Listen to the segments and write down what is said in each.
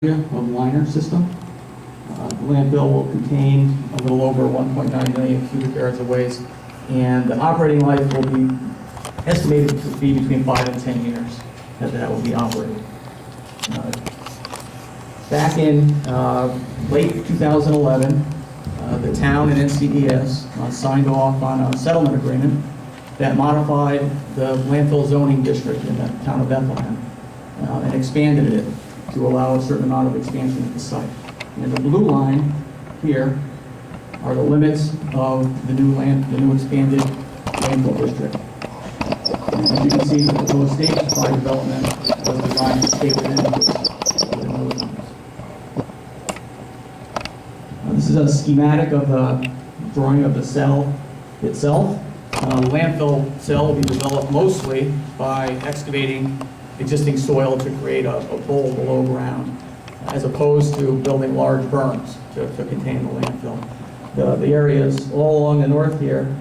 of liner system. The landfill will contain a little over 1.9 million cubic yards of waste, and the operating life will be estimated to be between 5 and 10 years that will be operated. Back in late 2011, the town and NCDS signed off on a settlement agreement that modified the landfill zoning district in the town of Bethlehem and expanded it to allow a certain amount of expansion at the site. And the blue line here are the limits of the new expanded landfill district. And as you can see, the proposed stage 5 development was designed to stay within those limits. This is a schematic of the drawing of the cell itself. The landfill cell will be developed mostly by excavating existing soil to create a bowl below ground, as opposed to building large berms to contain the landfill. The areas all along the north here,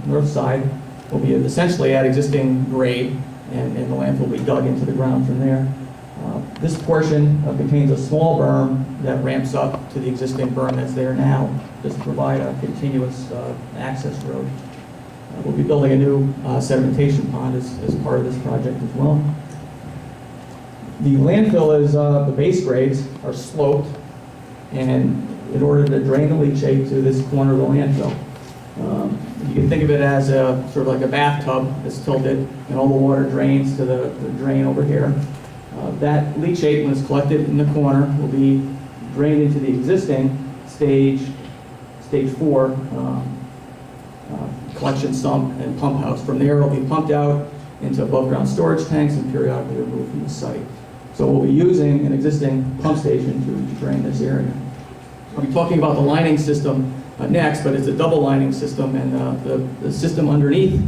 north side, will be essentially at existing grade, and the landfill will be dug into the ground from there. This portion contains a small berm that ramps up to the existing berm that's there now, just to provide a continuous access road. We'll be building a new sedimentation pond as part of this project as well. The landfill is, the base grades are sloped, and in order to drain the leachate to this corner of the landfill. You can think of it as a sort of like a bathtub that's tilted, and all the water drains to the drain over here. That leachate, when it's collected in the corner, will be drained into the existing stage 4 collection sump and pump house. From there, it'll be pumped out into above ground storage tanks and periodically removed from the site. So we'll be using an existing pump station to drain this area. I'll be talking about the lining system next, but it's a double lining system, and the system underneath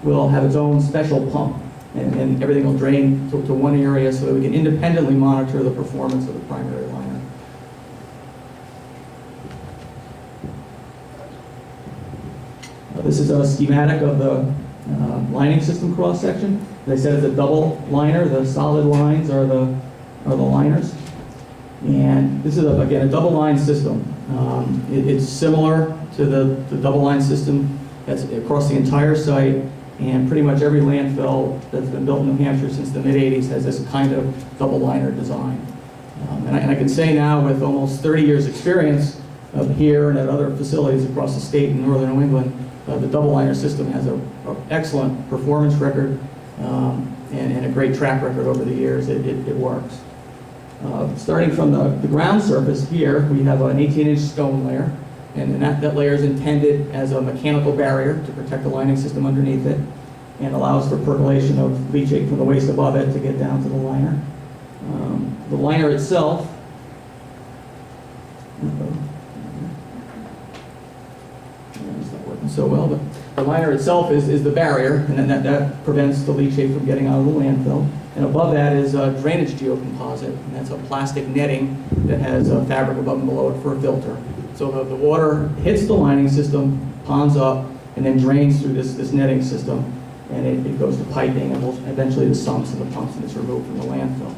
will have its own special pump, and everything will drain to one area so that we can independently monitor the performance of the primary liner. This is a schematic of the lining system cross-section. As I said, it's a double liner. The solid lines are the liners. And this is, again, a double line system. It's similar to the double line system that's across the entire site, and pretty much every landfill that's been built in New Hampshire since the mid-'80s has this kind of double liner design. And I can say now, with almost 30 years experience here and at other facilities across the state in northern New England, the double liner system has an excellent performance record and a great track record over the years. It works. Starting from the ground surface here, we have an 18-inch stone layer, and that layer is intended as a mechanical barrier to protect the lining system underneath it, and allows for percolation of leachate from the waste above it to get down to the liner. The liner itself it's not working so well, but the liner itself is the barrier, and then that prevents the leachate from getting out of the landfill. And above that is a drainage geocomposite, and that's a plastic netting that has a fabric above and below it for a filter. So the water hits the lining system, ponds up, and then drains through this netting system, and it goes to piping, and eventually the sumps and the pumps, and it's removed from the landfill.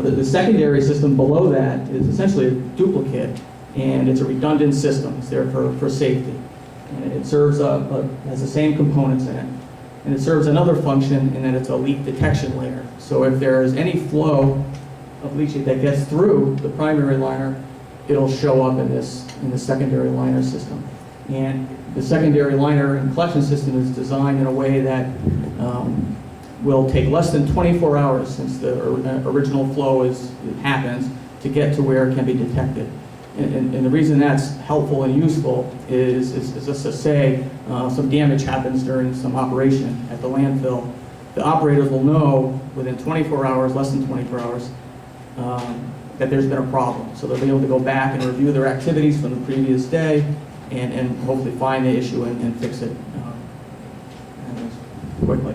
The secondary system below that is essentially a duplicate, and it's a redundant system. It's there for safety. And it serves has the same components in it. And it serves another function in that it's a leak detection layer. So if there is any flow of leachate that gets through the primary liner, it'll show up in the secondary liner system. And the secondary liner and collection system is designed in a way that will take less than 24 hours since the original flow happens to get to where it can be detected. And the reason that's helpful and useful is just to say some damage happens during some operation at the landfill. The operators will know within 24 hours, less than 24 hours, that there's been a problem. So they'll be able to go back and review their activities from the previous day and hopefully find the issue and fix it quickly.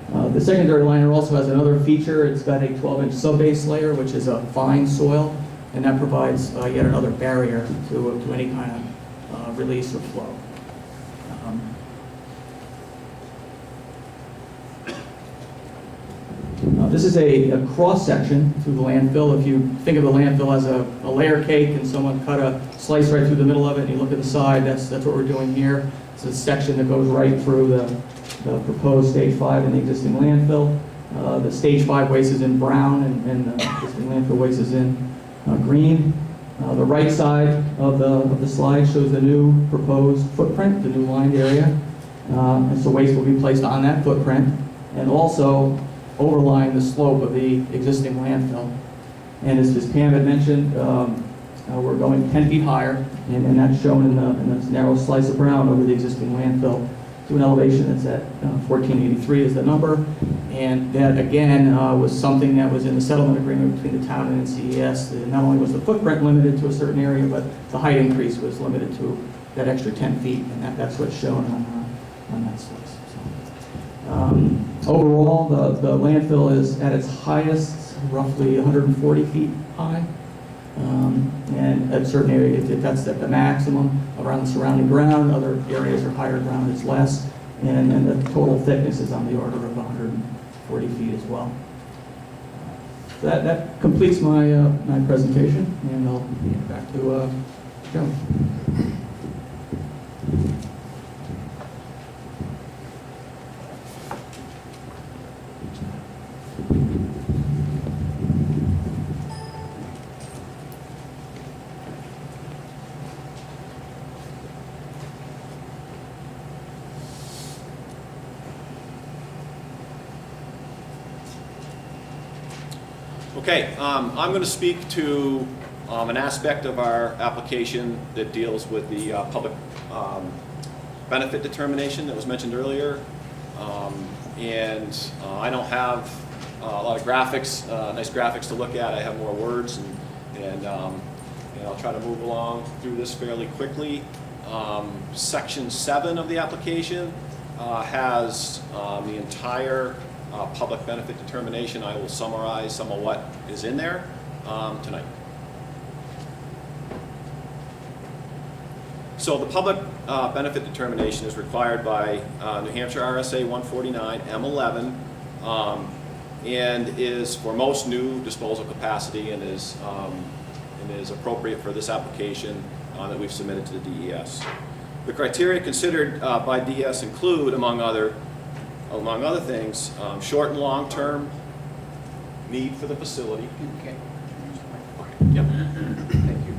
The secondary liner also has another feature. It's got a 12-inch subbase layer, which is a fine soil, and that provides yet another barrier to any kind of release or flow. This is a cross-section through the landfill. If you think of the landfill as a layer cake and someone cut a slice right through the middle of it and you look at the side, that's what we're doing here. It's a section that goes right through the proposed stage 5 in the existing landfill. The stage 5 waste is in brown and the existing landfill waste is in green. The right side of the slide shows the new proposed footprint, the new lined area. And so waste will be placed on that footprint and also overlying the slope of the existing landfill. And as Pam had mentioned, we're going 10 feet higher, and that's shown in this narrow slice of brown over the existing landfill to an elevation that's at 1483 is the number. And that, again, was something that was in the settlement agreement between the town and NCES. Not only was the footprint limited to a certain area, but the height increase was limited to that extra 10 feet, and that's what's shown on that slice. So, overall, the landfill is at its highest, roughly 140 feet high. And at certain areas, that's at the maximum around the surrounding ground. Other areas are higher ground, it's less. And the total thickness is on the order of 140 feet as well. So that completes my my presentation, and I'll get back to Joe. Okay, I'm going to speak to an aspect of our application that deals with the public benefit determination that was mentioned earlier. I don't have a lot of graphics, nice graphics to look at. I have more words, and I'll try to move along through this fairly quickly. Section 7 of the application has the entire public benefit determination. I will summarize some of what is in there tonight. So the public benefit determination is required by New Hampshire RSA 149 M11 and is for most new disposal capacity and is appropriate for this application that we've submitted to the DES. The criteria considered by DES include, among other things, short and long-term need for the facility. Okay. Yep. Thank you.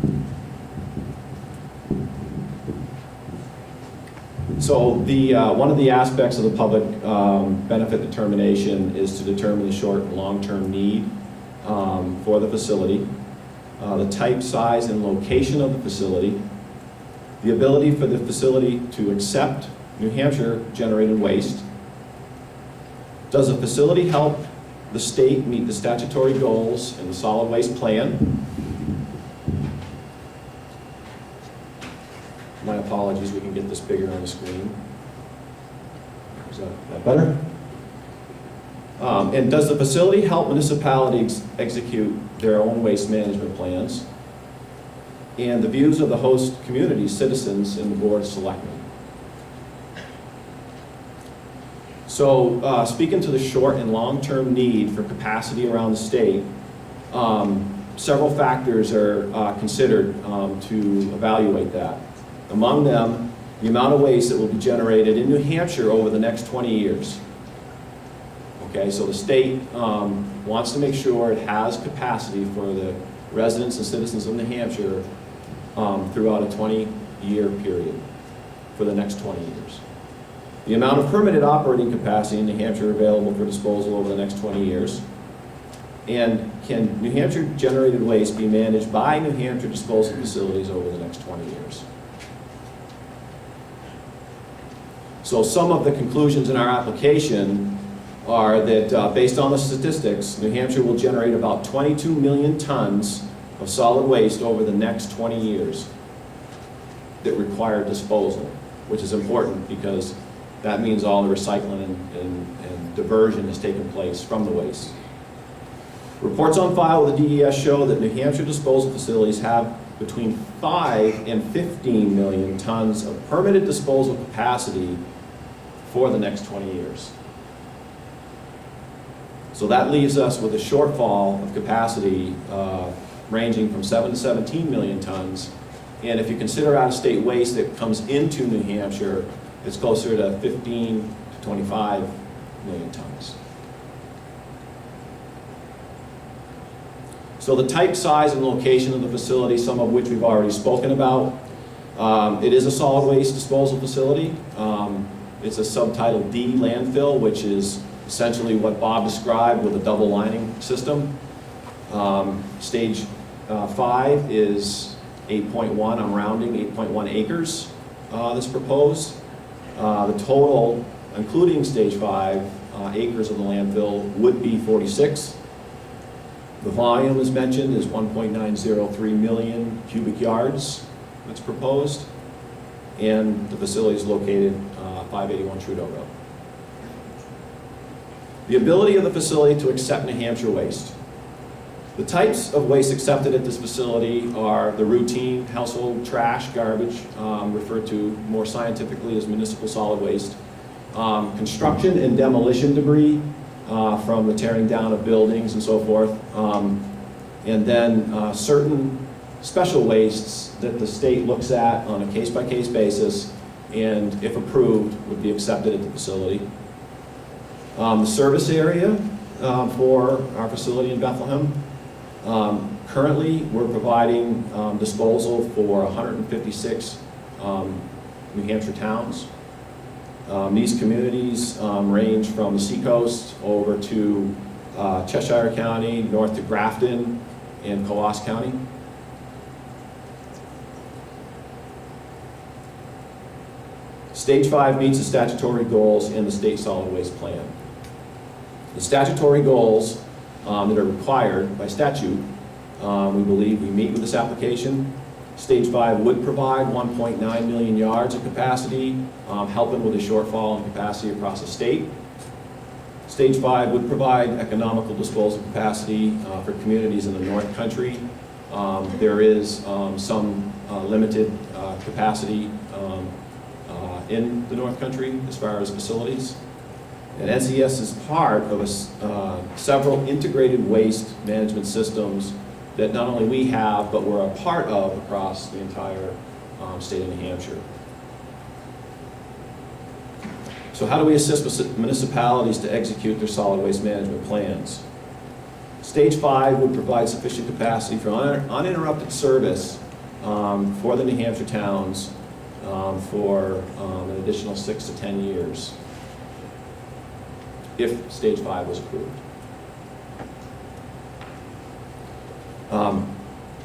So the one of the aspects of the public benefit determination is to determine the short and long-term need for the facility, the type, size, and location of the facility, the ability for the facility to accept New Hampshire generated waste. Does the facility help the state meet the statutory goals in the solid waste plan? My apologies, we can get this bigger on the screen. Is that better? And does the facility help municipalities execute their own waste management plans? And the views of the host community, citizens, and the board of selectmen. So speaking to the short and long-term need for capacity around the state, several factors are considered to evaluate that. Among them, the amount of waste that will be generated in New Hampshire over the next 20 years. Okay, so the state wants to make sure it has capacity for the residents and citizens of New Hampshire throughout a 20-year period for the next 20 years. The amount of permitted operating capacity in New Hampshire available for disposal over the next 20 years. And can New Hampshire generated waste be managed by New Hampshire disposal facilities over the next 20 years? So some of the conclusions in our application are that based on the statistics, New Hampshire will generate about 22 million tons of solid waste over the next 20 years that require disposal, which is important because that means all the recycling and diversion has taken place from the waste. Reports on file with the DES show that New Hampshire disposal facilities have between 5 and 15 million tons of permitted disposal capacity for the next 20 years. So that leaves us with a shortfall of capacity ranging from 7 to 17 million tons. And if you consider out-of-state waste that comes into New Hampshire, it's closer to 15 to 25 million tons. So the type, size, and location of the facility, some of which we've already spoken about. It is a solid waste disposal facility. It's a subtitle D landfill, which is essentially what Bob described with a double lining system. Stage 5 is 8.1, I'm rounding, 8.1 acres that's proposed. The total, including stage 5 acres of the landfill, would be 46. The volume, as mentioned, is 1.903 million cubic yards that's proposed, and the facility is located 581 Trudeau Road. The ability of the facility to accept New Hampshire waste. The types of waste accepted at this facility are the routine household trash, garbage, referred to more scientifically as municipal solid waste, construction and demolition debris from the tearing down of buildings and so forth, and then certain special wastes that the state looks at on a case-by-case basis and, if approved, would be accepted at the facility. The service area for our facility in Bethlehem. Currently, we're providing disposal for 156 New Hampshire towns. These communities range from the seacoast over to Cheshire County, north to Grafton, and Coos County. Stage 5 meets the statutory goals in the state solid waste plan. The statutory goals that are required by statute, we believe we meet with this application. Stage 5 would provide 1.9 million yards of capacity, helping with the shortfall in capacity across the state. Stage 5 would provide economical disposal capacity for communities in the North Country. There is some limited capacity in the North Country as far as facilities. And NCS is part of several integrated waste management systems that not only we have, but we're a part of across the entire state of New Hampshire. So how do we assist municipalities to execute their solid waste management plans? Stage 5 would provide sufficient capacity for uninterrupted service for the New Hampshire towns for an additional 6 to 10 years, if stage 5 was approved.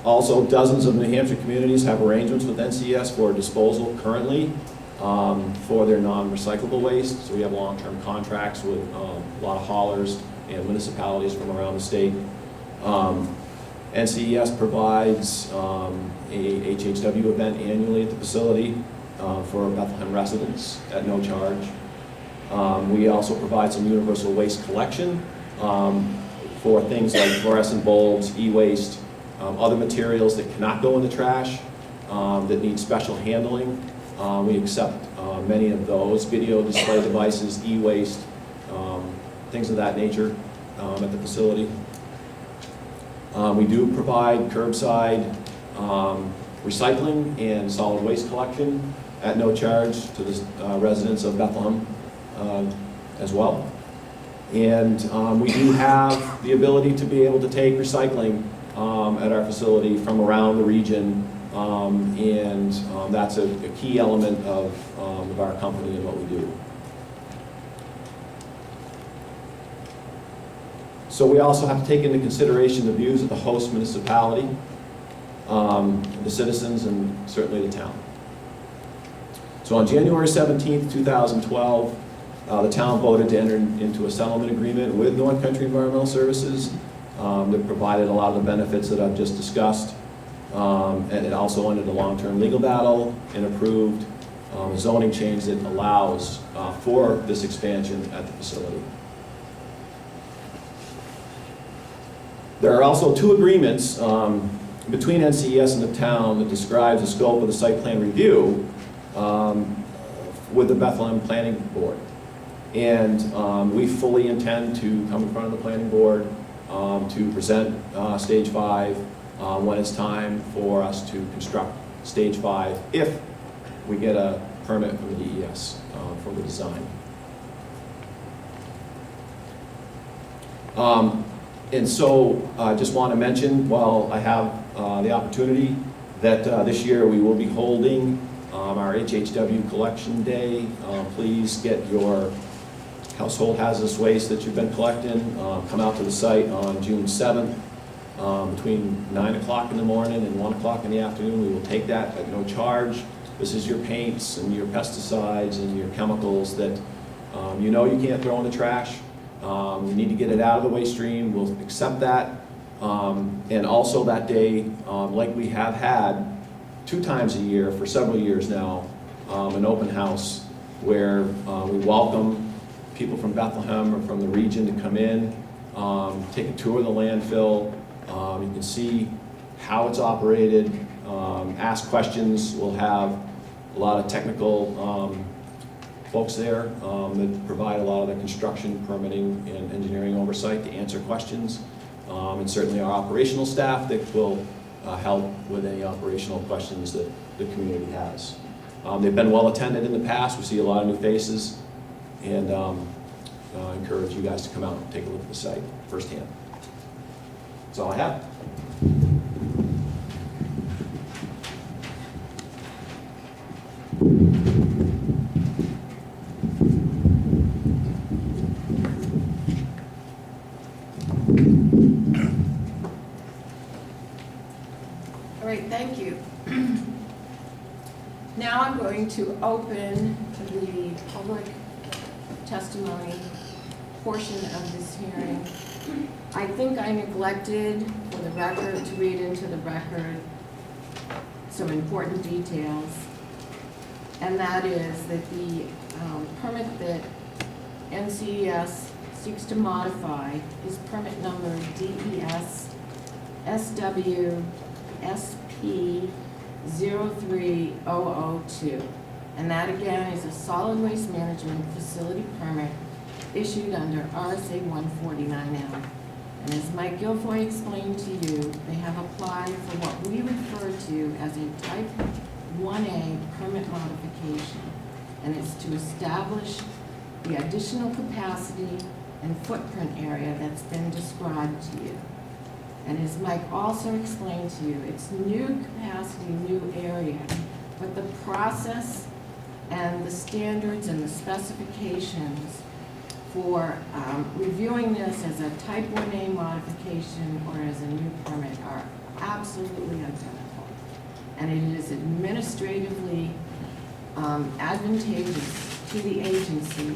Also, dozens of New Hampshire communities have arrangements with NCS for disposal currently for their non-recyclable waste. So we have long-term contracts with a lot of haulers and municipalities from around the state. NCS provides a HHW event annually at the facility for Bethlehem residents at no charge. We also provide some universal waste collection for things like fluorescent bulbs, e-waste, other materials that cannot go in the trash, that need special handling. We accept many of those, video display devices, e-waste, things of that nature at the facility. We do provide curbside recycling and solid waste collection at no charge to the residents of Bethlehem as well. And we do have the ability to be able to take recycling at our facility from around the region, and that's a key element of our company and what we do. So we also have to take into consideration the views of the host municipality, the citizens, and certainly the town. So on January 17th, 2012, the town voted to enter into a settlement agreement with North Country Environmental Services that provided a lot of the benefits that I've just discussed. And it also ended a long-term legal battle and approved a zoning change that allows for this expansion at the facility. There are also two agreements between NCES and the town that describes the scope of the site plan review with the Bethlehem Planning Board. And we fully intend to come in front of the planning board to present stage 5 when it's time for us to construct stage 5, if we get a permit from the DES for the design. And so I just want to mention, while I have the opportunity, that this year we will be holding our HHW Collection Day. Please get your household hazardous waste that you've been collecting. Come out to the site on June 7th between 9 o'clock in the morning and 1 o'clock in the afternoon. We will take that at no charge. This is your paints and your pesticides and your chemicals that you know you can't throw in the trash. You need to get it out of the waste stream. We'll accept that. And also that day, like we have had 2 times a year for several years now, an open house where we welcome people from Bethlehem or from the region to come in, take a tour of the landfill. You can see how it's operated, ask questions. We'll have a lot of technical folks there that provide a lot of the construction, permitting, and engineering oversight to answer questions. And certainly our operational staff that will help with any operational questions that the community has. They've been well attended in the past. We see a lot of new faces, and I encourage you guys to come out and take a look at the site firsthand. That's all I have. All right, thank you. Now I'm going to open the public testimony portion of this hearing. I think I neglected, for the record, to read into the record some important details, and that is that the permit that NCES seeks to modify is permit number DES-SWMB 03002. And that again is a solid waste management facility permit issued under RSA 149L. And as Mike Guilfoy explained to you, they have applied for what we refer to as a type 1A permit modification. And it's to establish the additional capacity and footprint area that's been described to you. And as Mike also explained to you, it's new capacity, new area, but the process and the standards and the specifications for reviewing this as a type 1A modification or as a new permit are absolutely identical. And it is administratively advantageous to the agency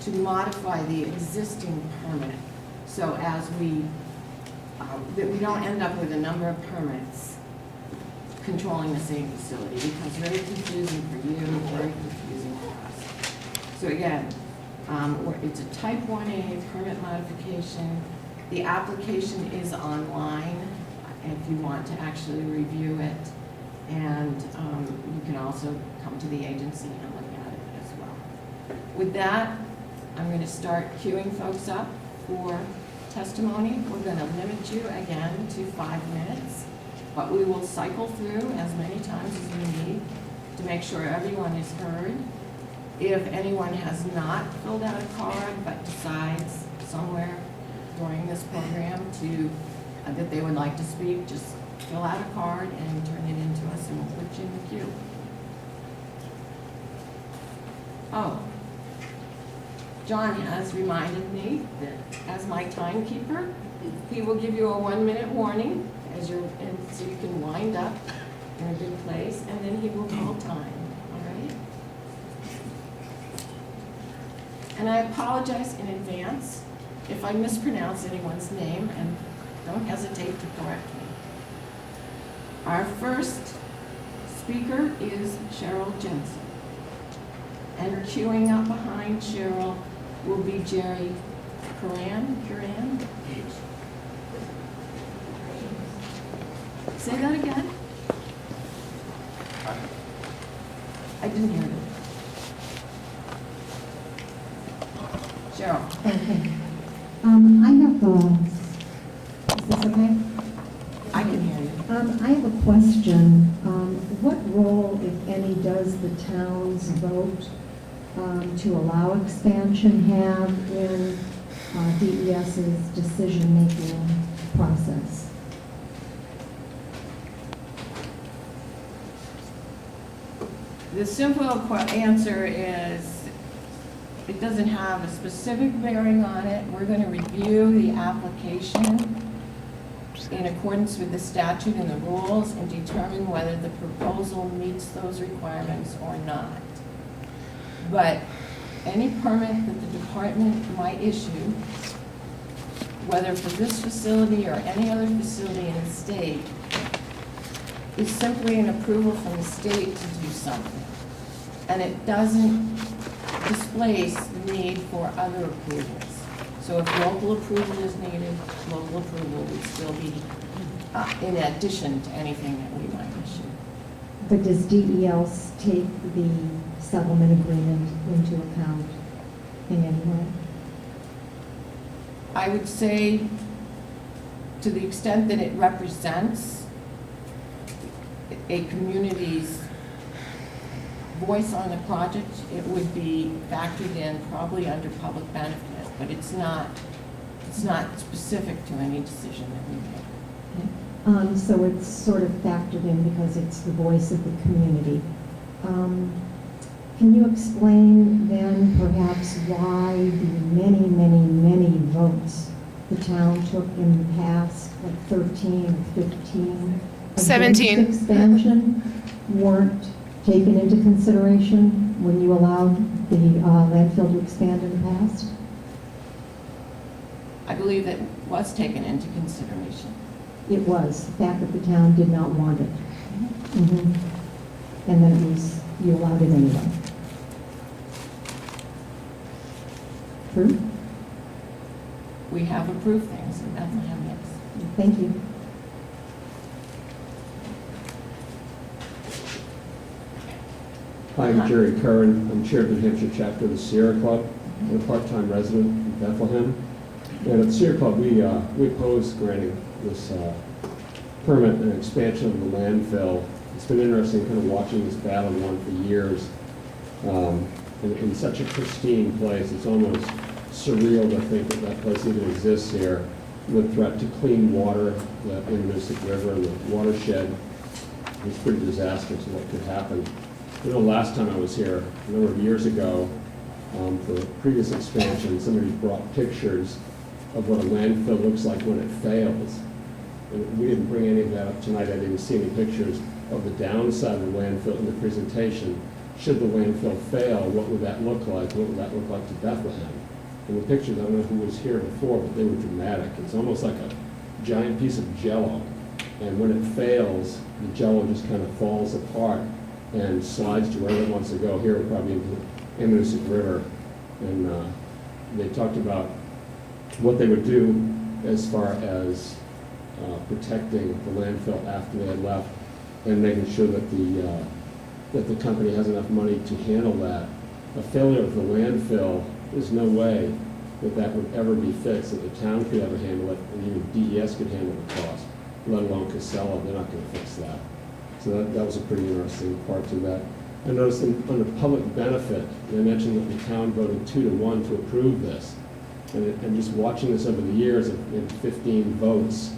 to modify the existing permit so as that we don't end up with a number of permits controlling the same facility, because very confusing for you, very confusing for us. So again, it's a type 1A permit modification. The application is online if you want to actually review it, and you can also come to the agency and look at it as well. With that, I'm going to start queuing folks up for testimony. We're going to limit you again to 5 minutes, but we will cycle through as many times as we need to make sure everyone is heard. If anyone has not filled out a card but decides somewhere during this program that they would like to speak, just fill out a card and turn it into us and we'll put you in the queue. Oh. John has reminded me that as my timekeeper, he will give you a 1-minute warning so you can wind up in a good place, and then he will call time, all right? And I apologize in advance if I mispronounce anyone's name, and don't hesitate to correct me. Our first speaker is Cheryl Jensen. And queuing up behind Cheryl will be Jerry Curran. Say that again? I didn't hear it. Is this okay? I can hear you. I have a question. What role, if any, does the town's vote to allow expansion have in DES's decision-making process? The simple answer is, it doesn't have a specific bearing on it. We're going to review the application in accordance with the statute and the rules and determine whether the proposal meets those requirements or not. But any permit that the department might issue, whether for this facility or any other facility in the state, is simply an approval from the state to do something. And it doesn't displace the need for other approvals. So if local approval is needed, local approval would still be in addition to anything that we might issue. But does DEL take the settlement agreement into account in any way? I would say, to the extent that it represents a community's voice on the project, it would be factored in probably under public benefit, but it's not specific to any decision that we make. So it's sort of factored in because it's the voice of the community. Can you explain then perhaps why the many, many, many votes the town took in the past, like 13 or 15? 17. against expansion weren't taken into consideration when you allowed the landfill to expand in the past? I believe that was taken into consideration. It was, the fact that the town did not want it. Mhm. And then it was, you allowed it anyway. True? We have approved things in Bethlehem, yes. Thank you. Hi, I'm Jerry Curran. I'm chair of the New Hampshire chapter of the Sierra Club. I'm a part-time resident in Bethlehem. And at the Sierra Club, we oppose granting this permit and expansion of the landfill. It's been interesting kind of watching this battle go on for years. In such a pristine place, it's almost surreal to think that that place even exists here. The threat to clean water in the Mystic River and the watershed is pretty disastrous of what could happen. You know, last time I was here, a number of years ago, for the previous expansion, somebody brought pictures of what a landfill looks like when it fails. And we didn't bring any of that up tonight. I didn't see any pictures of the downside of the landfill in the presentation. Should the landfill fail, what would that look like? What would that look like to Bethlehem? And the pictures, I don't know who was here before, but they were dramatic. It's almost like a giant piece of Jell-O. And when it fails, the Jell-O just kind of falls apart and slides to wherever it wants to go. Here, probably into the Mystic River. And they talked about what they would do as far as protecting the landfill after they had left and making sure that the company has enough money to handle that. A failure of the landfill, there's no way that would ever be fixed, that the town could ever handle it, and even DES could handle the cost, let alone Casella. They're not going to fix that. So that was a pretty interesting part to that. I noticed on the public benefit, they mentioned that the town voted 2-1 to approve this. And just watching this over the years, in 15 votes,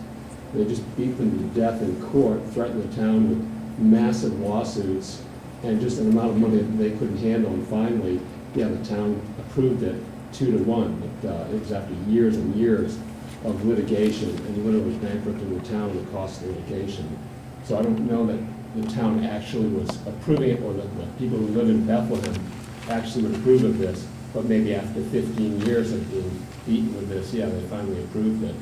they just beat them to death in court, threatened the town with massive lawsuits, and just an amount of money that they couldn't handle. And finally, yeah, the town approved it 2-1. But it was after years and years of litigation, and literally bankrupting the town and the cost of litigation. So I don't know that the town actually was approving it, or that the people who live in Bethlehem actually would approve of this. But maybe after 15 years of being beaten with this, yeah, they finally approved it.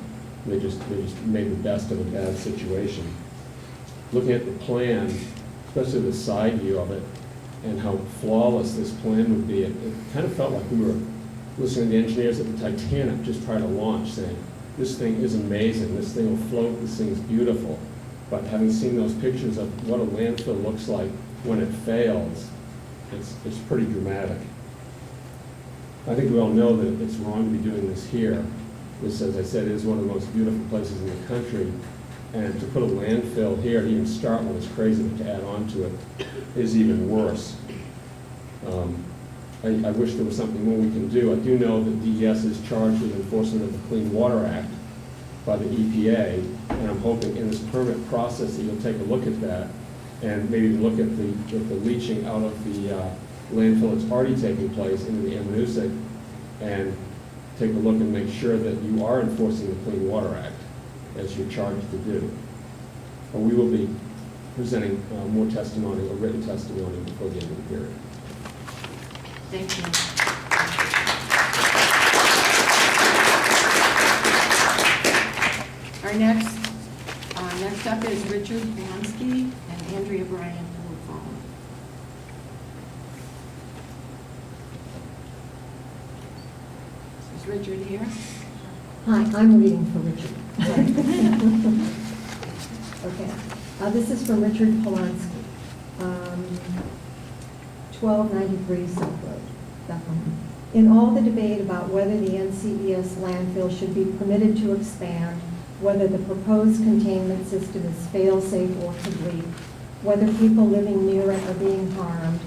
They just made the best of a bad situation. Looking at the plan, especially the side view of it, and how flawless this plan would be, it kind of felt like we were listening to the engineers at the Titanic just try to launch, saying, this thing is amazing, this thing will float, this thing is beautiful. But having seen those pictures of what a landfill looks like when it fails, it's pretty dramatic. I think we all know that it's wrong to be doing this here, This, as I said, is one of the most beautiful places in the country. And to put a landfill here, to even start one is crazy, but to add on to it is even worse. I wish there was something more we can do. I do know that DES is charged with enforcement of the Clean Water Act by the EPA, and I'm hoping in this permit process that you'll take a look at that and maybe look at the leaching out of the landfill that's already taking place into the Amanuset, and take a look and make sure that you are enforcing the Clean Water Act as you're charged to do. But we will be presenting more testimony, or written testimony, before the end of the period. Thank you. Our next up is Richard Blonsky and Andrea Bryan, who will follow. Is Richard here? Hi, I'm reading for Richard. Okay, this is from Richard Polanski, 1293 South Road, Bethlehem. In all the debate about whether the NCES landfill should be permitted to expand, whether the proposed containment system is fail-safe or could leak, whether people living near it are being harmed,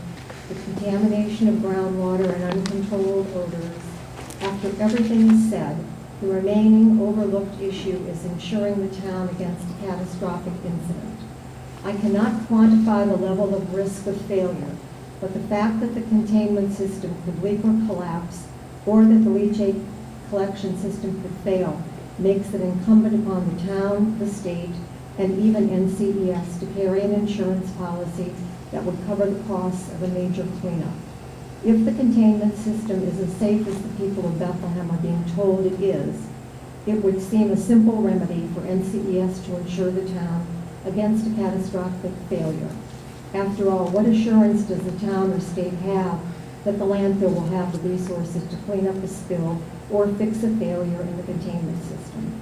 the contamination of groundwater and uncontrolled odors, after everything is said, the remaining overlooked issue is insuring the town against a catastrophic incident. I cannot quantify the level of risk of failure, but the fact that the containment system could leak or collapse, or that the leachate collection system could fail, makes it incumbent upon the town, the state, and even NCES to carry an insurance policy that would cover the costs of a major cleanup. If the containment system is as safe as the people of Bethlehem are being told it is, it would seem a simple remedy for NCES to insure the town against a catastrophic failure. After all, what assurance does the town or state have that the landfill will have the resources to clean up a spill or fix a failure in the containment system?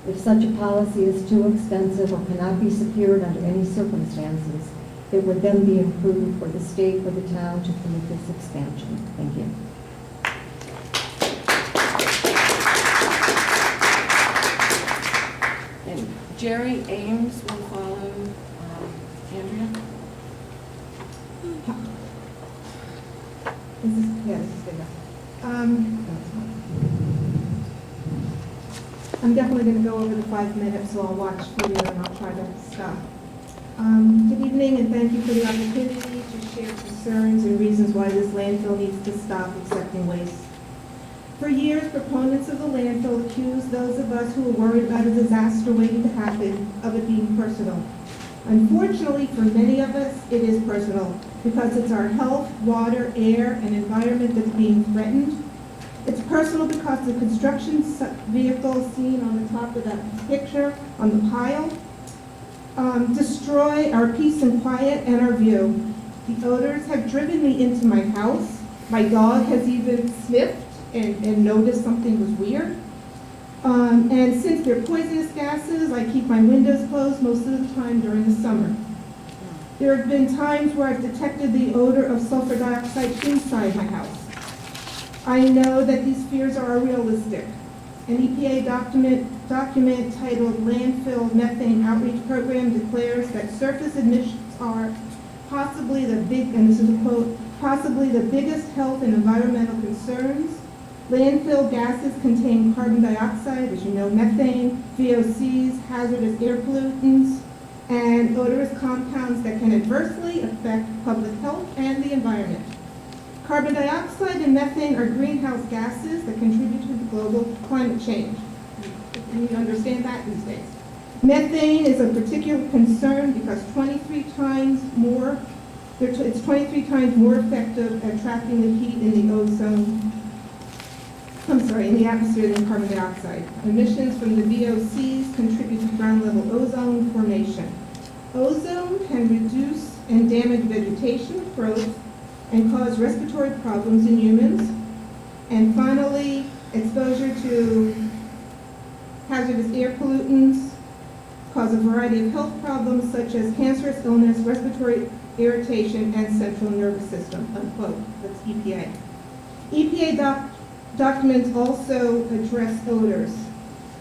If such a policy is too expensive or cannot be secured under any circumstances, it would then be imprudent for the state or the town to permit this expansion. Thank you. And Jerry Ames will follow Andrea. This is good enough. I'm definitely going to go over the 5 minutes, so I'll watch video and I'll try to stop. Good evening, and thank you for the opportunity to share concerns and reasons why this landfill needs to stop accepting waste. For years, proponents of the landfill accused those of us who were worried about a disaster waiting to happen of it being personal. Unfortunately, for many of us, it is personal because it's our health, water, air, and environment that's being threatened. It's personal because the construction vehicle seen on the top of that picture on the pile destroy our peace and quiet and our view. The odors have driven me into my house. My dog has even sniffed and noticed something was weird. And since they're poisonous gases, I keep my windows closed most of the time during the summer. There have been times where I've detected the odor of sulfur dioxide inside my house. I know that these fears are realistic. An EPA document titled Landfill Methane Outreach Program declares that surface emissions are possibly the and this is a quote, possibly the biggest health and environmental concerns. Landfill gases contain carbon dioxide, as you know, methane, VOCs, hazardous air pollutants, and odorous compounds that can adversely affect public health and the environment. Carbon dioxide and methane are greenhouse gases that contribute to global climate change. You need to understand that these days. Methane is a particular concern because it's 23 times more effective at trapping the heat in the in the atmosphere than carbon dioxide. Emissions from the VOCs contribute to ground level ozone formation. Ozone can reduce and damage vegetation growth and cause respiratory problems in humans. And finally, exposure to hazardous air pollutants cause a variety of health problems such as cancerous illness, respiratory irritation, and central nervous system, unquote. That's EPA. EPA documents also address odors.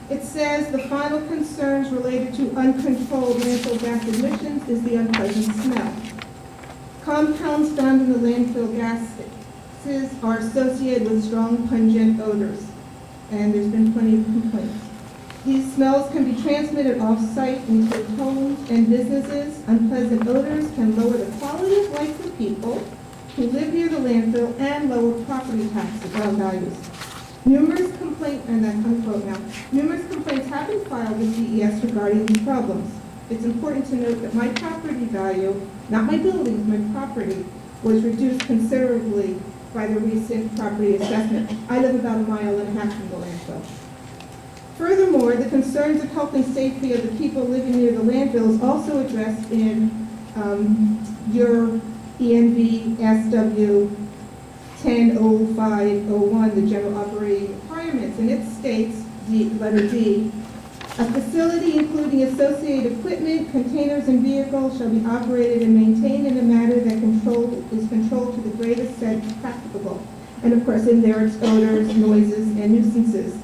It says the final concerns related to uncontrolled landfill gas emissions is the unpleasant smell. Compounds found in the landfill gases are associated with strong pungent odors, and there's been plenty of complaints. These smells can be transmitted off-site into homes and businesses. Unpleasant odors can lower the quality of life for people who live near the landfill and lower property tax values. Numerous complaints have been filed with DES regarding these problems. It's important to note that my property value, not my buildings, my property, was reduced considerably by the recent property assessment. I live about 1.5 miles from the landfill. Furthermore, the concerns of health and safety of the people living near the landfill is also addressed in your ENV-SW 100501, the general operating requirements, and it states, letter D, a facility including associated equipment, containers, and vehicles shall be operated and maintained in a manner that is controlled to the greatest extent practicable. And of course, in there it's odors, noises, and nuisances.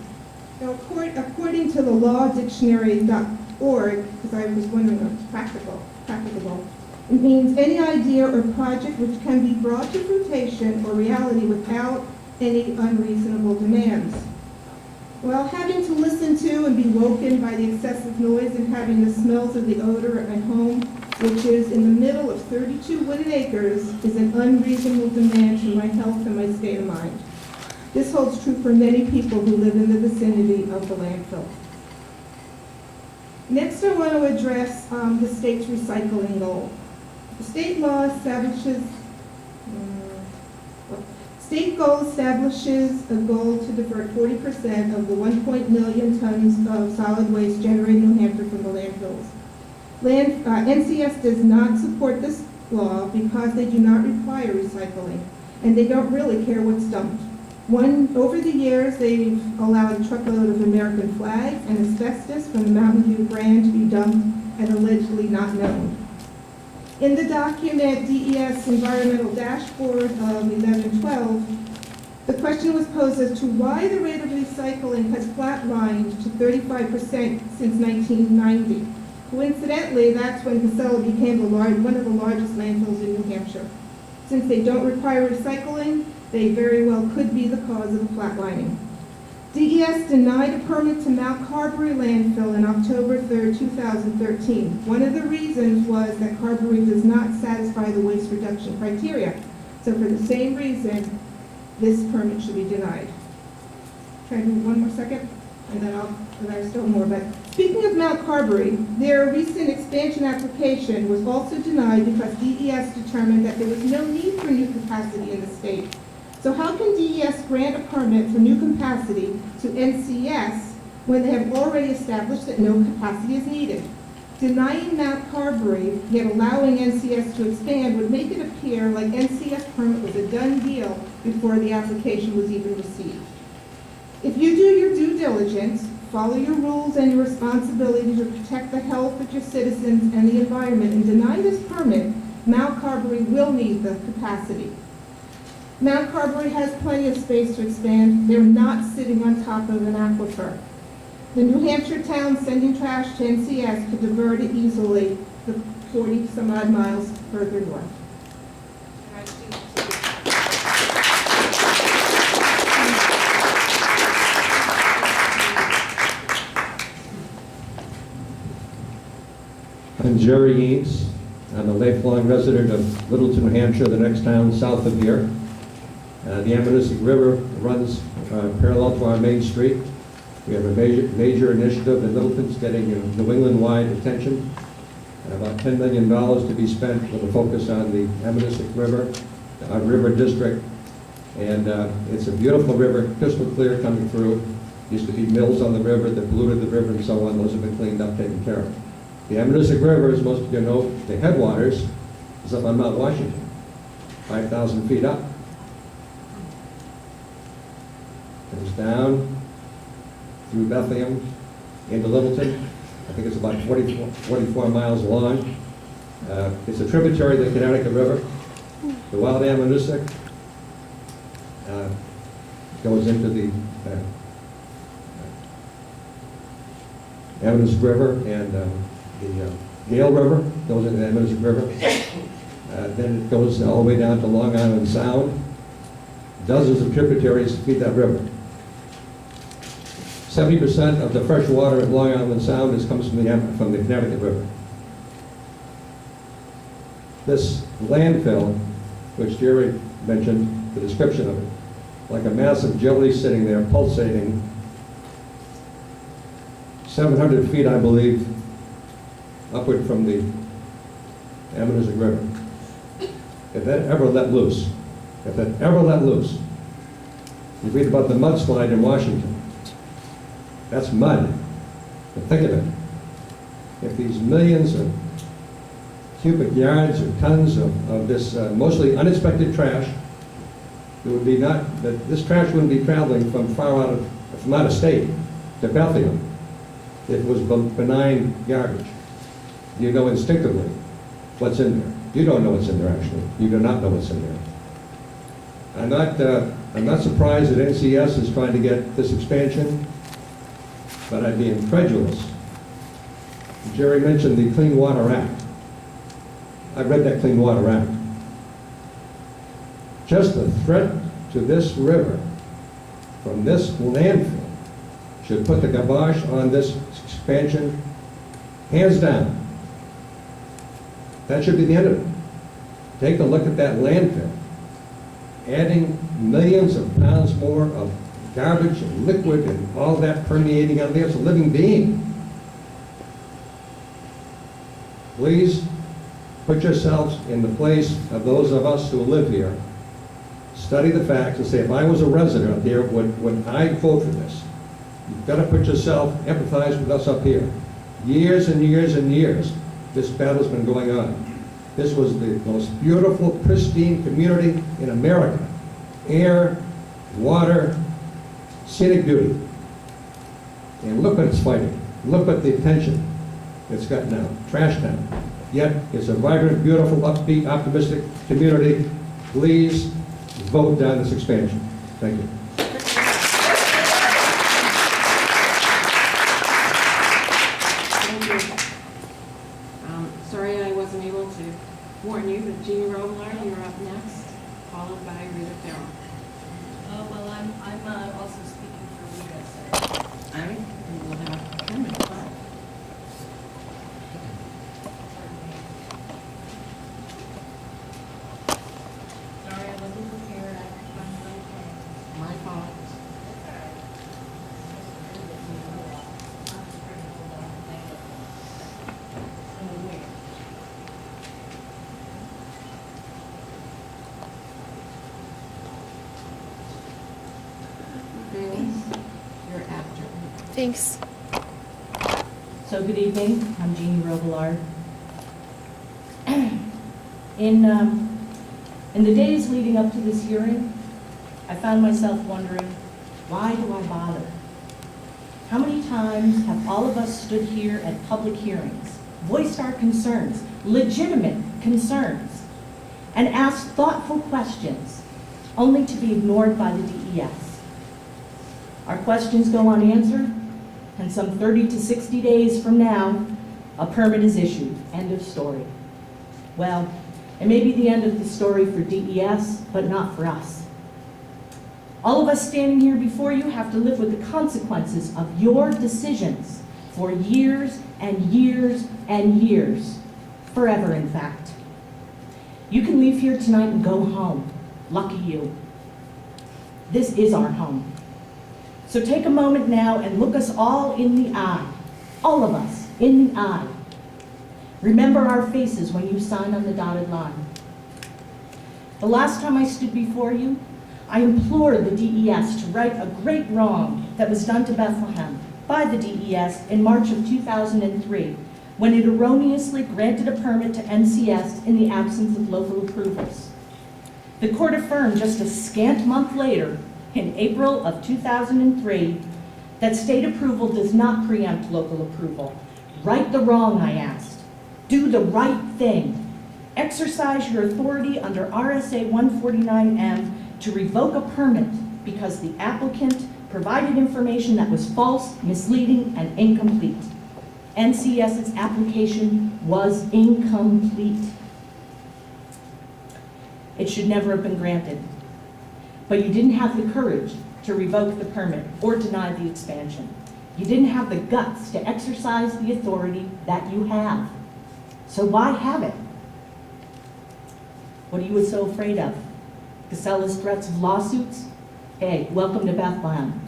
Now, according to the lawdictionary.org, because I was wondering what's practicable, it means any idea or project which can be brought to fruition or reality without any unreasonable demands. Well, having to listen to and be woken by the excessive noise and having the smells of the odor at my home, which is in the middle of 32 wooded acres, is an unreasonable demand for my health and my state of mind. This holds true for many people who live in the vicinity of the landfill. Next, I want to address the state's recycling goal. The state law establishes, state goal establishes a goal to divert 40% of the 1 million tons of solid waste generated in New Hampshire from the landfills. NCS does not support this law because they do not require recycling, and they don't really care what's dumped. Over the years, they've allowed a truckload of American flags and asbestos from the Mountain View brand to be dumped and allegedly not known. In the document DES Environmental Dashboard of 1112, the question was posed as to why the rate of recycling has flatlined to 35% since 1990. Coincidentally, that's when Casella became one of the largest landfills in New Hampshire. Since they don't require recycling, they very well could be the cause of the flatlining. DES denied a permit to Mount Carberry landfill on October 3rd, 2013. One of the reasons was that Carberry does not satisfy the waste reduction criteria. So for the same reason, this permit should be denied. Try to do one more second, and then there's still more. But speaking of Mount Carberry, their recent expansion application was also denied because DES determined that there was no need for new capacity in the state. So how can DES grant a permit for new capacity to NCS when they have already established that no capacity is needed? Denying Mount Carberry, yet allowing NCS to expand, would make it appear like NCS permit was a done deal before the application was even received. If you do your due diligence, follow your rules and your responsibility to protect the health of your citizens and the environment, and deny this permit, Mount Carberry will need the capacity. Mount Carberry has plenty of space to expand. They're not sitting on top of an aquifer. The New Hampshire town sending trash to NCS could divert it easily the 40 some odd miles further north. I'm Jerry Eames. I'm a lifelong resident of Littleton, New Hampshire, the next town south of here. The Ammonoosuc River runs parallel to our main street. We have a major initiative in Littleton's getting New England-wide attention. About $10 million to be spent with a focus on the Ammonoosuc River, our river district. And it's a beautiful river, crystal clear coming through. Used to be mills on the river that polluted the river and so on. Those have been cleaned up, taken care of. The Ammonoosuc River, as most of you know, the headwaters is up on Mount Washington, 5,000 feet up. Comes down through Bethlehem into Littleton. I think it's about 44 miles long. It's a tributary of the Connecticut River. The Wild Ammonoosuc goes into the Eminence River and the Gale River, goes into the Eminence River. Then it goes all the way down to Long Island Sound. Dozens of tributaries feed that river. 70% of the fresh water at Long Island Sound comes from the Connecticut River. This landfill, which Jerry mentioned, the description of it, like a massive jelly sitting there pulsating, 700 feet, I believe, upward from the Eminence River. If that ever let loose, you read about the mudslide in Washington. That's mud. But think of it. If these millions of cubic yards or tons of this mostly unexpected trash, this trash wouldn't be traveling from out of state to Bethlehem if it was benign garbage. You know instinctively what's in there. You don't know what's in there, actually. You do not know what's in there. I'm not surprised that NCS is trying to get this expansion, but I'd be incredulous. Jerry mentioned the Clean Water Act. I read that Clean Water Act. Just the threat to this river from this landfill should put the kibosh on this expansion, hands down. That should be the end of it. Take a look at that landfill, adding millions of pounds more of garbage and liquid and all that permeating out there. It's a living being. Please put yourselves in the place of those of us who live here. Study the facts and say, if I was a resident up here, would I vote for this? You've got to put yourself, empathize with us up here. Years and years and years, this battle's been going on. This was the most beautiful, pristine community in America. Air, water, scenic beauty. And look what it's fighting. Look at the attention it's got now. Trash town. Yet it's a vibrant, beautiful, upbeat, optimistic community. Please vote down this expansion. Thank you. Thank you. Sorry I wasn't able to warn you, but Jeannie Robillard, you're up next, followed by Rita Farrell. Well, I'm also speaking for Rita, so. All right, and we'll have 10 minutes. Sorry, I wasn't prepared. I'm My fault. You're after. Thanks. So good evening, I'm Jeannie Robillard. In the days leading up to this hearing, I found myself wondering, why do I bother? How many times have all of us stood here at public hearings, voiced our concerns, legitimate concerns, and asked thoughtful questions, only to be ignored by the DES? Our questions go unanswered, and some 30 to 60 days from now, a permit is issued. End of story. Well, it may be the end of the story for DES, but not for us. All of us standing here before you have to live with the consequences of your decisions for years and years and years. Forever, in fact. You can leave here tonight and go home. Lucky you. This is our home. So take a moment now and look us all in the eye. All of us in the eye. Remember our faces when you sign on the dotted line. The last time I stood before you, I implored the DES to right a great wrong that was done to Bethlehem by the DES in March of 2003, when it erroneously granted a permit to NCS in the absence of local approvals. The court affirmed just a scant month later, in April of 2003, that state approval does not preempt local approval. Right the wrong, I asked. Do the right thing. Exercise your authority under RSA 149M to revoke a permit because the applicant provided information that was false, misleading, and incomplete. NCS's application was incomplete. It should never have been granted. But you didn't have the courage to revoke the permit or deny the expansion. You didn't have the guts to exercise the authority that you have. So why have it? What are you so afraid of? Casella's threats of lawsuits? Hey, welcome to Bethlehem.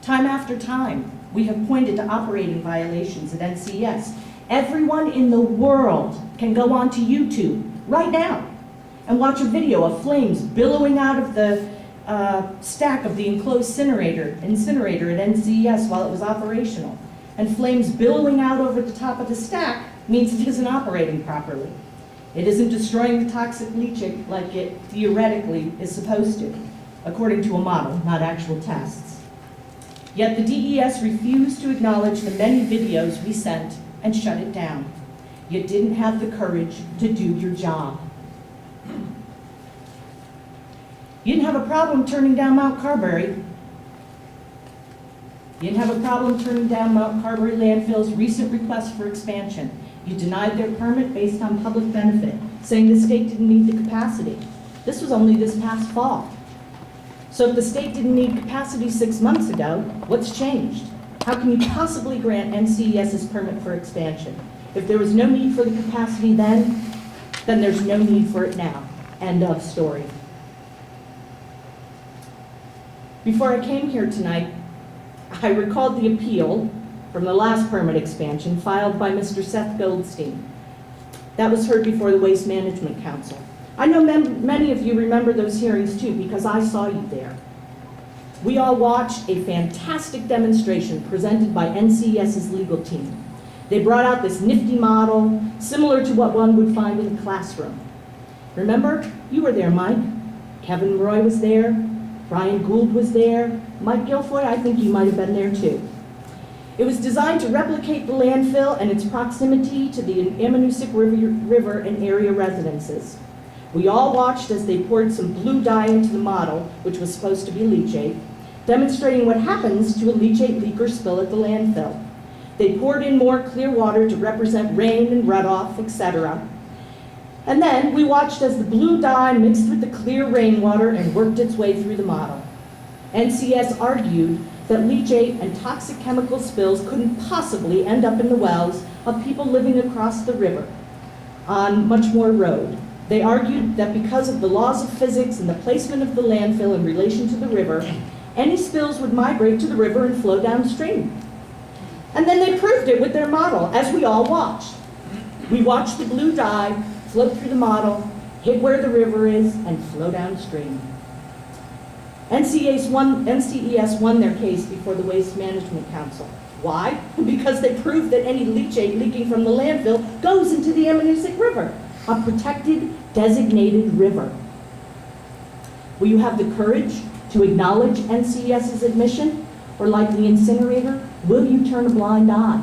Time after time, we have pointed to operating violations at NCS. Everyone in the world can go onto YouTube right now and watch a video of flames billowing out of the stack of the enclosed incinerator at NCS while it was operational. And flames billowing out over the top of the stack means it isn't operating properly. It isn't destroying the toxic leachate like it theoretically is supposed to, according to a model, not actual tests. Yet the DES refused to acknowledge the many videos we sent and shut it down. You didn't have the courage to do your job. You didn't have a problem turning down Mount Carberry. You didn't have a problem turning down Mount Carberry Landfill's recent request for expansion. You denied their permit based on public benefit, saying the state didn't need the capacity. This was only this past fall. So if the state didn't need capacity 6 months ago, what's changed? How can you possibly grant NCES's permit for expansion? If there was no need for the capacity then there's no need for it now. End of story. Before I came here tonight, I recalled the appeal from the last permit expansion filed by Mr. Seth Goldstein. That was heard before the Waste Management Council. I know many of you remember those hearings too because I saw you there. We all watched a fantastic demonstration presented by NCES's legal team. They brought out this nifty model, similar to what one would find in a classroom. Remember? You were there, Mike. Kevin Roy was there. Brian Gould was there. Mike Guilfoyle, I think you might have been there too. It was designed to replicate the landfill and its proximity to the Ammonoosuc River and area residences. We all watched as they poured some blue dye into the model, which was supposed to be leachate, demonstrating what happens to a leachate leak or spill at the landfill. They poured in more clear water to represent rain and runoff, etc. And then we watched as the blue dye mixed with the clear rainwater and worked its way through the model. NCS argued that leachate and toxic chemical spills couldn't possibly end up in the wells of people living across the river on Muchmore Road. They argued that because of the laws of physics and the placement of the landfill in relation to the river, any spills would migrate to the river and flow downstream. And then they proved it with their model, as we all watched. We watched the blue dye float through the model, hit where the river is, and flow downstream. NCES won their case before the Waste Management Council. Why? Because they proved that any leachate leaking from the landfill goes into the Ammonoosuc River, a protected, designated river. Will you have the courage to acknowledge NCES's admission? Or like the incinerator, will you turn a blind eye?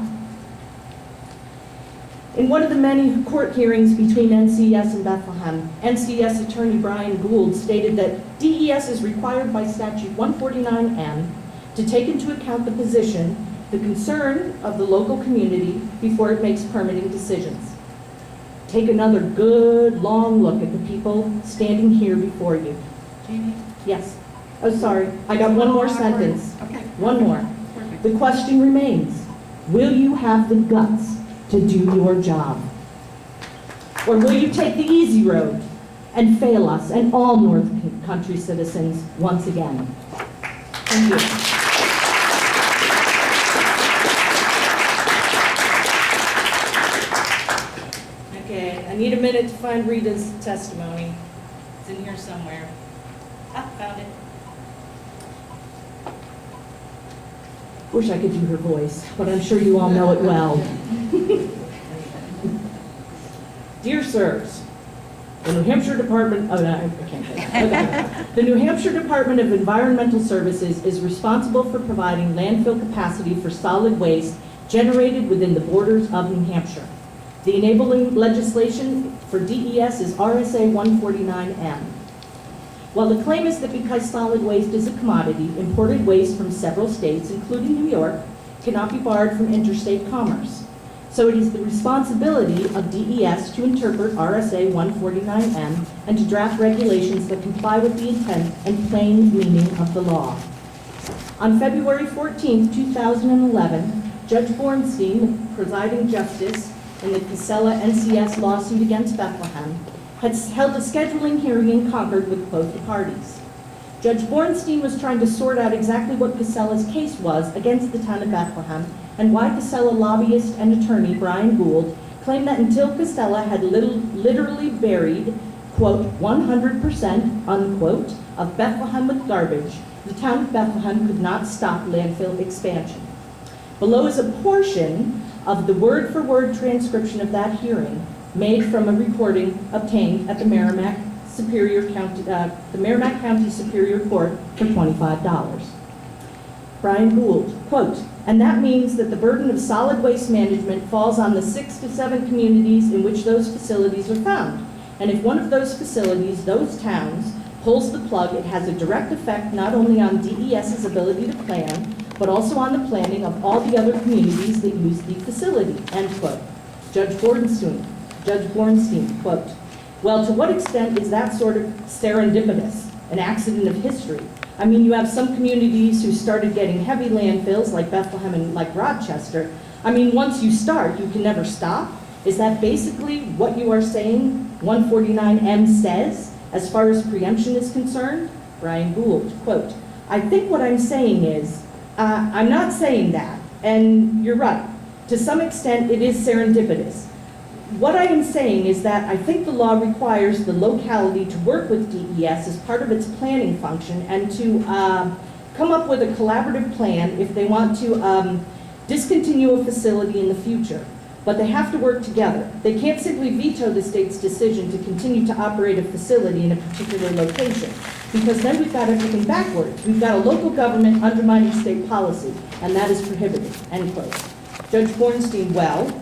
In one of the many court hearings between NCES and Bethlehem, NCES attorney Brian Gould stated that DES is required by statute 149M to take into account the position, the concern of the local community before it makes permitting decisions. Take another good, long look at the people standing here before you. Jamie? Yes. Oh, sorry. I got one more sentence. Okay. One more. Perfect. The question remains, will you have the guts to do your job? Or will you take the easy road and fail us and all North Country citizens once again? Thank you. Okay, I need a minute to find Rita's testimony. It's in here somewhere. Ah, found it. Wish I could do her voice, but I'm sure you all know it well. Dear sirs, the New Hampshire Department, oh no, I can't say that. Okay. The New Hampshire Department of Environmental Services is responsible for providing landfill capacity for solid waste generated within the borders of New Hampshire. The enabling legislation for DES is RSA 149M. While the claim is that because solid waste is a commodity, imported waste from several states, including New York, cannot be barred from interstate commerce. So it is the responsibility of DES to interpret RSA 149M and to draft regulations that comply with the intent and plain meaning of the law. On February 14, 2011, Judge Bornstein, the presiding justice in the Casella NCS lawsuit against Bethlehem, had held a scheduling hearing in Concord with both the parties. Judge Bornstein was trying to sort out exactly what Casella's case was against the town of Bethlehem and why Casella lobbyist and attorney Brian Gould claimed that until Casella had literally buried, quote, 100%, unquote, of Bethlehem with garbage, the town of Bethlehem could not stop landfill expansion. Below is a portion of the word-for-word transcription of that hearing made from a recording obtained at the Merrimack County Superior Court for $25. Brian Gould, quote, and that means that the burden of solid waste management falls on the 6 to 7 communities in which those facilities are found. And if one of those facilities, those towns, pulls the plug, it has a direct effect not only on DES's ability to plan, but also on the planning of all the other communities that use the facility, end quote. Judge Bornstein, quote, well, to what extent is that sort of serendipitous, an accident of history? I mean, you have some communities who started getting heavy landfills, like Bethlehem and like Rochester. I mean, once you start, you can never stop. Is that basically what you are saying 149M says, as far as preemption is concerned? Brian Gould, quote, I think what I'm saying is, I'm not saying that, and you're right. To some extent, it is serendipitous. What I am saying is that I think the law requires the locality to work with DES as part of its planning function and to come up with a collaborative plan if they want to discontinue a facility in the future. But they have to work together. They can't simply veto the state's decision to continue to operate a facility in a particular location, because then we've got everything backwards. We've got a local government undermining state policy, and that is prohibited, end quote. Judge Bornstein, well,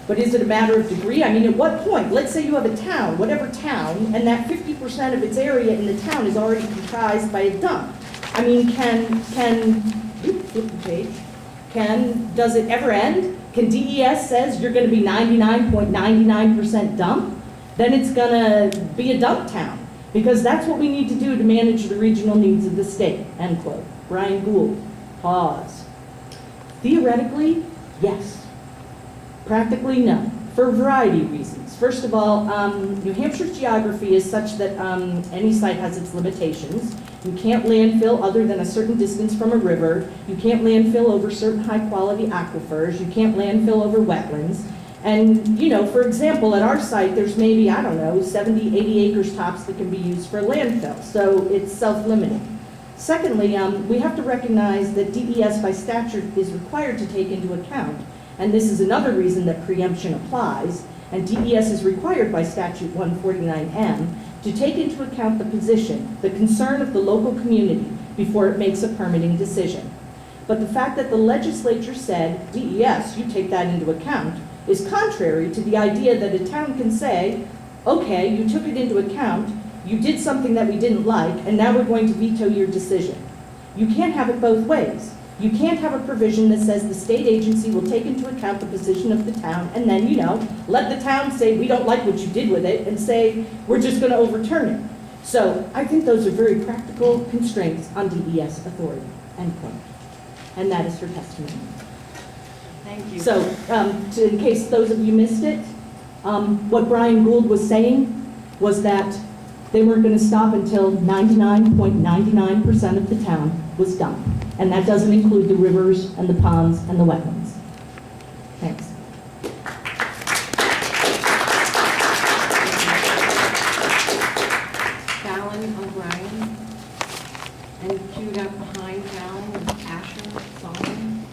but is it a matter of degree? I mean, at what point? Let's say you have a town, whatever town, and that 50% of its area in the town is already comprised by a dump. I mean, does it ever end? Can DES says you're gonna be 99.99% dump? Then it's gonna be a dump town, because that's what we need to do to manage the regional needs of the state, end quote. Brian Gould, pause. Theoretically, yes. Practically, no, for a variety of reasons. First of all, New Hampshire's geography is such that any site has its limitations. You can't landfill other than a certain distance from a river. You can't landfill over certain high-quality aquifers. You can't landfill over wetlands. And, you know, for example, at our site, there's maybe, I don't know, 70, 80 acres tops that can be used for a landfill. So it's self-limiting. Secondly, we have to recognize that DES by statute is required to take into account, and this is another reason that preemption applies, and DES is required by statute 149M to take into account the position, the concern of the local community before it makes a permitting decision. But the fact that the legislature said, DES, you take that into account, is contrary to the idea that a town can say, okay, you took it into account, you did something that we didn't like, and now we're going to veto your decision. You can't have it both ways. You can't have a provision that says the state agency will take into account the position of the town and then, you know, let the town say we don't like what you did with it and say we're just going to overturn it. So I think those are very practical constraints on DES authority, end quote. And that is her testimony. Thank you. So in case those of you missed it, what Brian Gould was saying was that they weren't going to stop until 99.99% of the town was dumped. And that doesn't include the rivers and the ponds and the wetlands. Thanks. Fallon O'Brien, and queued up behind Fallon with Asher Solomon.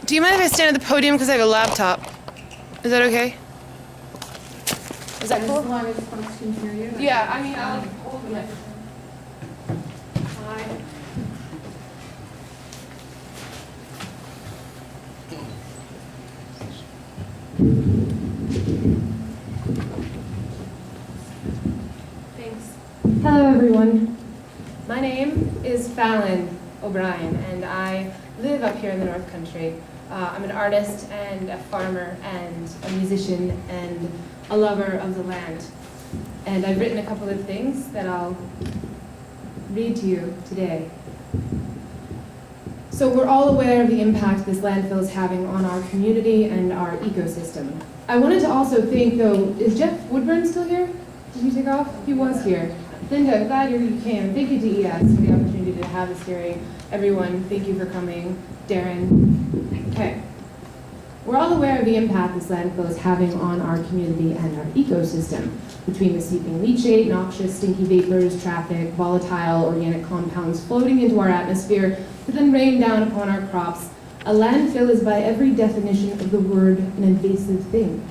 Do you mind if I stand at the podium because I have a laptop? Is that okay? Is that cool? As long as folks can hear you. Yeah, I mean, I'll hold the microphone. Hi. Thanks. Hello, everyone. My name is Fallon O'Brien, and I live up here in the North Country. I'm an artist and a farmer and a musician and a lover of the land. And I've written a couple of things that I'll read to you today. So we're all aware of the impact this landfill is having on our community and our ecosystem. I wanted to also thank, though, is Jeff Woodburn still here? Did he take off? He was here. Linda, glad you came. Thank you to ES for the opportunity to have this hearing. Everyone, thank you for coming. Darren. Okay. We're all aware of the impact this landfill is having on our community and our ecosystem. Between the seeping leachate, noxious, stinky vapors, traffic, volatile organic compounds floating into our atmosphere that then rain down upon our crops, a landfill is by every definition of the word an invasive thing.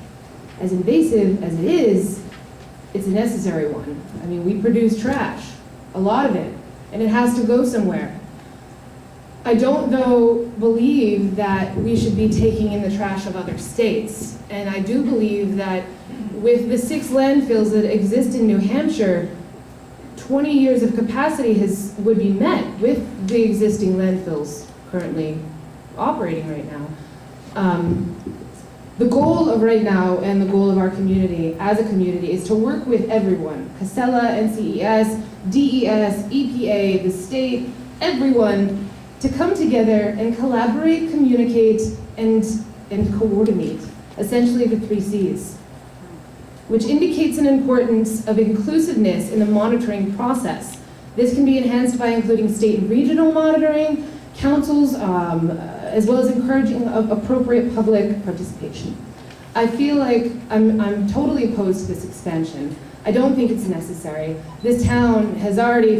As invasive as it is, it's a necessary one. I mean, we produce trash, a lot of it, and it has to go somewhere. I don't, though, believe that we should be taking in the trash of other states. And I do believe that with the 6 landfills that exist in New Hampshire, 20 years of capacity would be met with the existing landfills currently operating right now. The goal of right now and the goal of our community as a community is to work with everyone, Casella, NCES, DES, EPA, the state, everyone, to come together and collaborate, communicate, and coordinate, essentially the 3 C's, which indicates an importance of inclusiveness in the monitoring process. This can be enhanced by including state and regional monitoring, councils, as well as encouraging appropriate public participation. I feel like I'm totally opposed to this expansion. I don't think it's necessary. This town has already